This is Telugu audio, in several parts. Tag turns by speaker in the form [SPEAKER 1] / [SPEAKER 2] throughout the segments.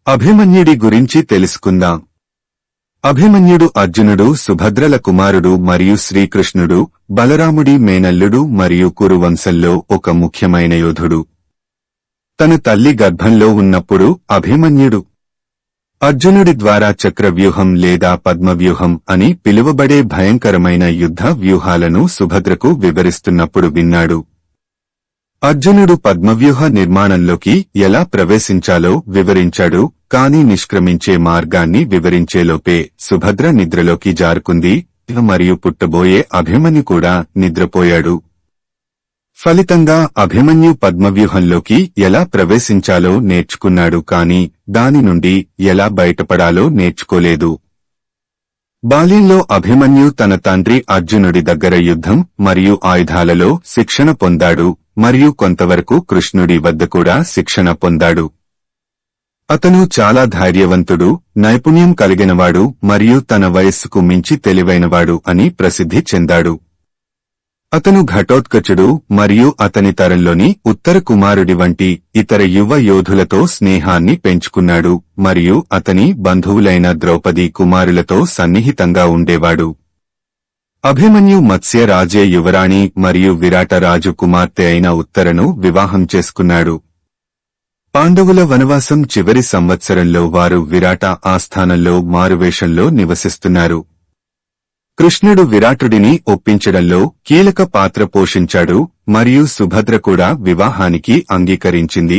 [SPEAKER 1] అభిమన్యుడి గురించి తెలుసుకుందాం. అభిమన్యుడు అర్జునుడు, సుభద్రల కుమారుడు మరియు శ్రీకృష్ణుడు, బలరాముడి మేనల్లుడు మరియు కురువంశంలో ఒక ముఖ్యమైన యోధుడు. తన తల్లి గర్భంలో ఉన్నప్పుడు అభిమన్యుడు అర్జునుడి ద్వారా చక్రవ్యూహం లేదా పద్మవ్యూహం అని పిలువబడే భయంకరమైన యుద్ధ వ్యూహాలను సుభద్రకు వివరిస్తున్నప్పుడు విన్నాడు. అర్జునుడు పద్మవ్యూహ నిర్మాణంలోకి ఎలా ప్రవేశించాలో వివరించాడు, కాని నిష్క్రమించే మార్గాన్ని వివరించేలోపే సుభద్ర నిద్రలోకి జారుకుంది మరియు పుట్టబోయే అభిమన్యు కూడా నిద్రపోయాడు. ఫలితంగా అభిమన్యు పద్మవ్యూహంలోకి ఎలా ప్రవేశించాలో నేర్చుకున్నాడు, కాని దాని నుండి ఎలా బయటపడాలో నేర్చుకోలేదు. బాల్యంలో అభిమన్యు తన తండ్రి అర్జునుడి దగ్గర యుద్ధం మరియు ఆయుధాలలో శిక్షణ పొందాడు మరియు కొంతవరకు కృష్ణుడి వద్ద కూడా శిక్షణ పొందాడు. అతను చాలా ధైర్యవంతుడు, నైపుణ్యం కలిగినవాడు మరియు తన వయస్సుకు మించి తెలివైనవాడు అని ప్రసిద్ధి చెందాడు. అతను ఘటోత్కచుడు మరియు అతని తరంలోని ఉత్తర కుమారుడి వంటి ఇతర యువ యోధులతో స్నేహాన్ని పెంచుకున్నాడు మరియు అతని బంధువులైన ద్రౌపది కుమారులతో సన్నిహితంగా ఉండేవాడు. అభిమన్యు మత్స్య రాజే యువరాణి మరియు విరాట రాజు కుమార్తె అయిన ఉత్తరను వివాహం చేసుకున్నాడు. పాండవుల వనవాసం చివరి సంవత్సరంలో వారు విరాట ఆస్థానంలో మారువేషంలో నివసిస్తున్నారు. కృష్ణుడు విరాటుడిని ఒప్పించడంలో కీలక పాత్ర పోషించాడు మరియు సుభద్ర కూడా వివాహానికి అంగీకరించింది.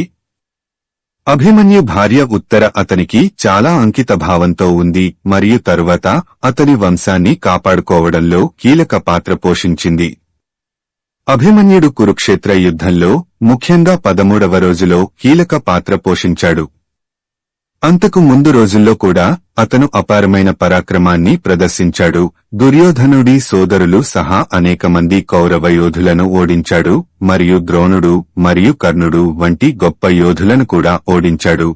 [SPEAKER 1] అభిమన్యు భార్య ఉత్తర అతనికి చాలా అంకితభావంతో ఉంది మరియు తరువాత అతని వంశాన్ని కాపాడుకోవడంలో కీలక పాత్ర పోషించింది. అభిమన్యుడు కురుక్షేత్ర యుద్ధంలో ముఖ్యంగా 13వ రోజులో కీలక పాత్ర పోషించాడు. అంతకు ముందు రోజుల్లో కూడా అతను అపారమైన పరాక్రమాన్ని ప్రదర్శించాడు. దుర్యోధనుడి సోదరులు సహా అనేక మంది కౌరవ యోధులను ఓడించాడు మరియు ద్రోణుడు మరియు కర్ణుడు వంటి గొప్ప యోధులను కూడా ఓడించాడు.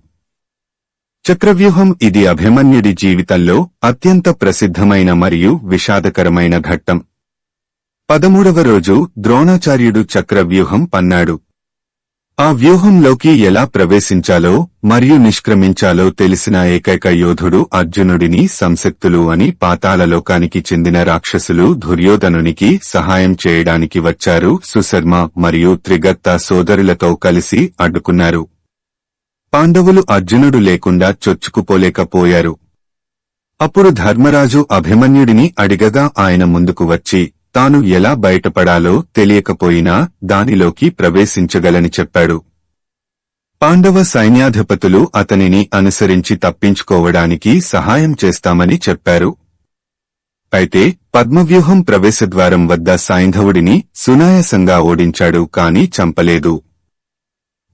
[SPEAKER 1] చక్రవ్యూహం ఇది అభిమన్యుడి జీవితంలో అత్యంత ప్రసిద్ధమైన మరియు విషాదకరమైన ఘట్టం. 13వ రోజు ద్రోణాచార్యుడు చక్రవ్యూహం పన్నాడు. ఆ వ్యూహంలోకి ఎలా ప్రవేశించాలో మరియు నిష్క్రమించాలో తెలిసిన ఏకైక యోధుడు అర్జునుడిని సంశక్తులు అని పాతాళలోకానికి చెందిన రాక్షసులు దుర్యోధనునికి సహాయం చేయడానికి వచ్చారు. సుశర్మ మరియు త్రిగర్త సోదరులతో కలిసి అడ్డుకున్నారు. పాండవులు అర్జునుడు లేకుండా చొచ్చుకుపోలేకపోయారు. అప్పుడు ధర్మరాజు అభిమన్యుడిని అడిగగా ఆయన ముందుకు వచ్చి తాను ఎలా బయటపడాలో తెలియకపోయినా దానిలోకి ప్రవేశించగలని చెప్పాడు. పాండవ సైన్యాధిపతులు అతనిని అనుసరించి తప్పించుకోవడానికి సహాయం చేస్తామని చెప్పారు. అయితే పద్మవ్యూహం ప్రవేశద్వారం వద్ద సైంధవుడిని సునాయాసంగా ఓడించాడు, కాని చంపలేదు.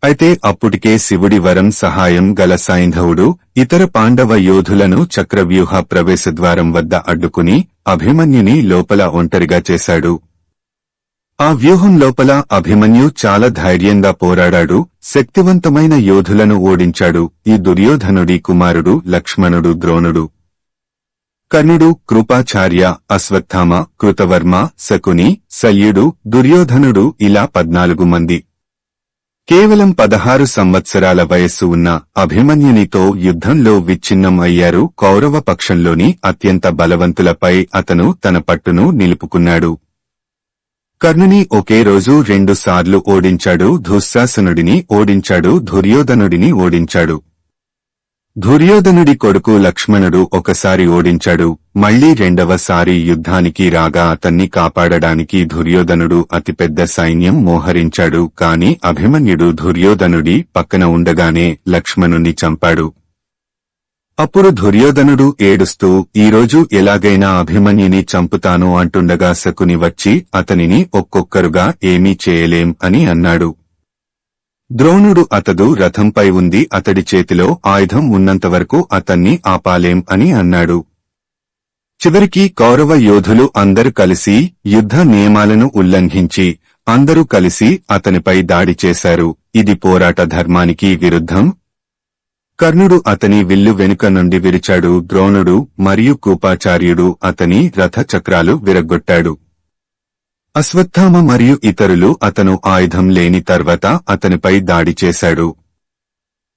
[SPEAKER 1] అయితే అప్పటికే శివుడి వరం సహాయం గల సైంధవుడు ఇతర పాండవ యోధులను చక్రవ్యూహ ప్రవేశద్వారం వద్ద అడ్డుకుని అభిమన్యుని లోపల ఒంటరిగా చేశాడు. ఆ వ్యూహం లోపల అభిమన్యు చాలా ధైర్యంగా పోరాడాడు, శక్తివంతమైన యోధులను ఓడించాడు. ఈ దుర్యోధనుడి కుమారుడు లక్ష్మణుడు, ద్రోణుడు, కర్ణుడు, కృపాచార్య, అశ్వత్థామ, కృతవర్మ, శకుని, శల్యుడు, దుర్యోధనుడు ఇలా 14 మంది. కేవలం 16 సంవత్సరాల వయస్సు ఉన్న అభిమన్యునితో యుద్ధంలో విచ్ఛిన్నం అయ్యారు. కౌరవ పక్షంలోని అత్యంత బలవంతులపై అతను తన పట్టును నిలుపుకున్నాడు. కర్ణుని ఒకే రోజు 2 సార్లు ఓడించాడు. దుశ్శాసనుడిని ఓడించాడు, దుర్యోధనుడిని ఓడించాడు. దుర్యోధనుడి కొడుకు లక్ష్మణుడు ఒకసారి ఓడించాడు. మళ్లీ రెండవసారి యుద్ధానికి రాగా అతన్ని కాపాడడానికి దుర్యోధనుడు అతిపెద్ద సైన్యం మోహరించాడు. కాని అభిమన్యుడు దుర్యోధనుడి పక్కన ఉండగానే లక్ష్మణుణ్ణి చంపాడు. అప్పుడు దుర్యోధనుడు ఏడుస్తూ ఈరోజు ఎలాగైనా అభిమన్యుని చంపుతాను అంటుండగా శకుని వచ్చి అతనిని ఒక్కొక్కరుగా ఏమీ చేయలేం అని అన్నాడు. ద్రోణుడు అతడు రథంపై ఉంది, అతడి చేతిలో ఆయుధం ఉన్నంతవరకు అతన్ని ఆపాలేం అని అన్నాడు. చివరికి కౌరవ యోధులు అందరూ కలిసి యుద్ధ నియమాలను ఉల్లంఘించి అందరూ కలిసి అతనిపై దాడి చేశారు. ఇది పోరాట ధర్మానికి విరుద్ధం. కర్ణుడు అతని విల్లు వెనుక నుండి విరిచాడు. ద్రోణుడు మరియు కృపాచార్యుడు అతని రథ చక్రాలు విరగ్గొట్టాడు. అశ్వత్థామ మరియు ఇతరులు అతను ఆయుధం లేని తర్వాత అతనిపై దాడి చేశాడు.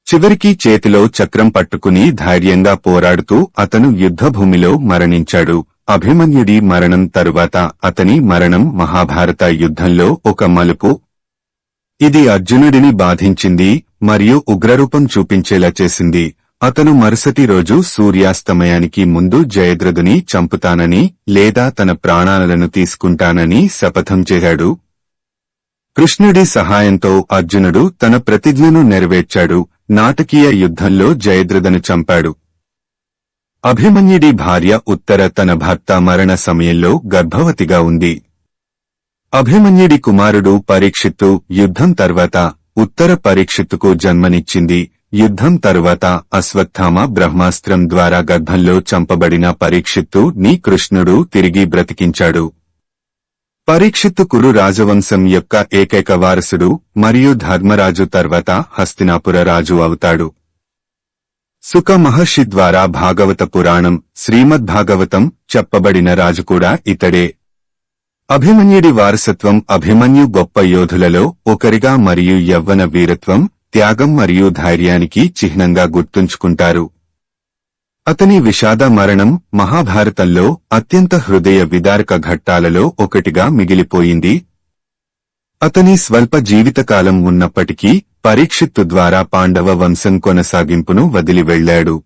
[SPEAKER 1] చివరికి చేతిలో చక్రం పట్టుకుని ధైర్యంగా పోరాడుతూ అతను యుద్ధభూమిలో మరణించాడు. అభిమన్యుడి మరణం తరువాత అతని మరణం మహాభారత యుద్ధంలో ఒక మలుపు. ఇది అర్జునుడిని బాధించింది మరియు ఉగ్రరూపం చూపించేలా చేసింది. అతను మరుసటి రోజు సూర్యాస్తమయానికి ముందు జయద్రథుని చంపుతానని లేదా తన ప్రాణాలను తీసుకుంటానని శపథం చేశాడు. కృష్ణుడి సహాయంతో అర్జునుడు తన ప్రతిజ్ఞను నెరవేర్చాడు. నాటకీయ యుద్ధంలో జయద్రథను చంపాడు. అభిమన్యుడి భార్య ఉత్తర తన భర్త మరణ సమయంలో గర్భవతిగా ఉంది. అభిమన్యుడి కుమారుడు పరీక్షిత్తు యుద్ధం తర్వాత ఉత్తర పరీక్షిత్తుకు జన్మనిచ్చింది. యుద్ధం తరువాత అశ్వత్థామ బ్రహ్మాస్త్రం ద్వారా గర్భంలో చంపబడిన పరీక్షిత్తు ని కృష్ణుడు తిరిగి బ్రతికించాడు. పరీక్షిత్తు కురు రాజవంశం యొక్క ఏకైక వారసుడు మరియు ధర్మరాజు తర్వాత హస్తినాపుర రాజు అవుతాడు. సుక మహర్షి ద్వారా భాగవత పురాణం, శ్రీమద్భాగవతం చెప్పబడిన రాజు కూడా ఇతడే. అభిమన్యుడి వారసత్వం అభిమన్యు గొప్ప యోధులలో ఒకరిగా మరియు యవ్వన వీరత్వం, త్యాగం మరియు ధైర్యానికి చిహ్నంగా గుర్తుంచుకుంటారు. అతని విషాద మరణం మహాభారతంలో అత్యంత హృదయ విదారక ఘట్టాలలో ఒకటిగా మిగిలిపోయింది. అతని స్వల్ప జీవితకాలం ఉన్నప్పటికీ పరీక్షిత్తు ద్వారా పాండవ వంశం కొనసాగింపును వదిలి వెళ్లాడు.